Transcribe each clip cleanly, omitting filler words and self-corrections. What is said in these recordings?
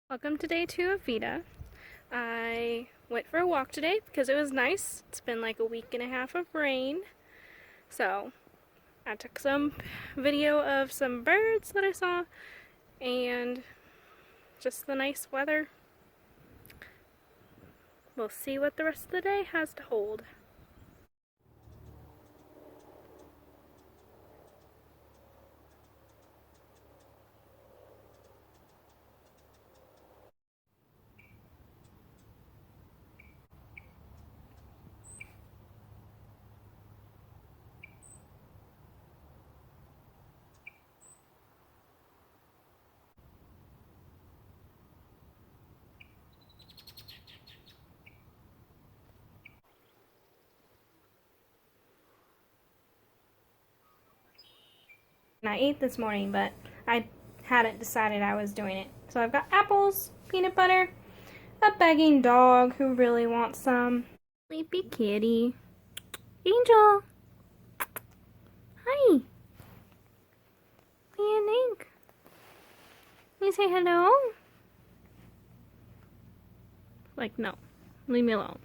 Welcome to day 2 of VEDA. I went for a walk today because it was nice. It's been like a week and a half of rain. So I took some video of some birds that I saw and just the nice weather. We'll see what the rest of the day has to hold. I ate this morning, but I hadn't decided I was doing it. So I've got apples, peanut butter, a begging dog who really wants some. Sleepy kitty. Angel! Hi! What do you think? Can you say hello? Like, no. Leave me alone.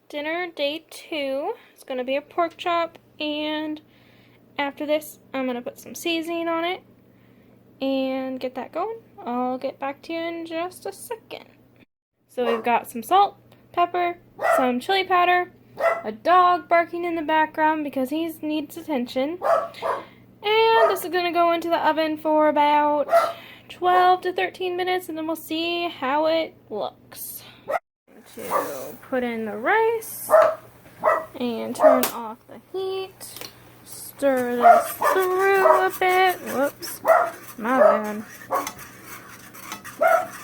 Dinner day 2 is going to be a pork chop, and after this I'm going to put some seasoning on it and get that going. I'll get back to you in just a second. So we've got some salt, pepper, some chili powder, a dog barking in the background because he needs attention, and this is going to go into the oven for about 12 to 13 minutes, and then we'll see how it looks. To put in the rice and turn off the heat. Stir this through a bit. Whoops, my bad.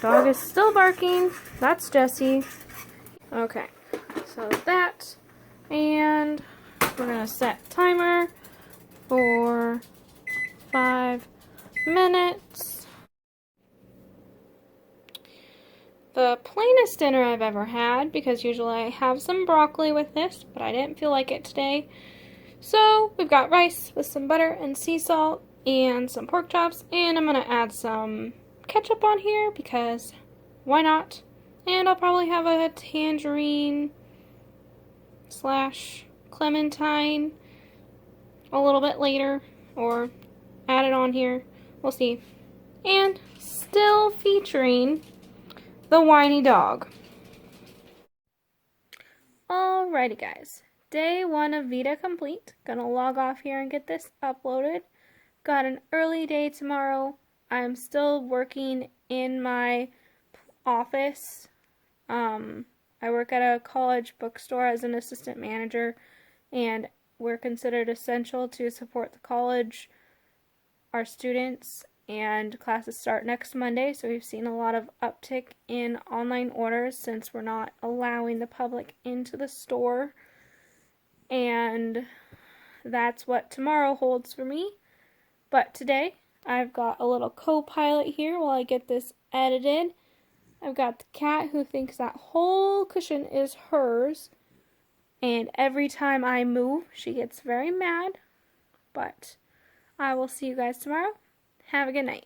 Dog is still barking. That's Jessie. Okay, so that, and we're gonna set timer for 5 minutes. The plainest dinner I've ever had, because usually I have some broccoli with this, but I didn't feel like it today. So we've got rice with some butter and sea salt and some pork chops, and I'm going to add some ketchup on here because why not? And I'll probably have a tangerine / clementine a little bit later, or add it on here. We'll see. And still featuring the whiny dog. Alrighty guys, day 1 of VEDA complete. Gonna log off here and get this uploaded. Got an early day tomorrow. I'm still working in my office. I work at a college bookstore as an assistant manager, and we're considered essential to support the college, our students, and classes start next Monday, so we've seen a lot of uptick in online orders since we're not allowing the public into the store. And that's what tomorrow holds for me. But today, I've got a little co-pilot here while I get this edited. I've got the cat who thinks that whole cushion is hers, and every time I move, she gets very mad. But I will see you guys tomorrow. Have a good night.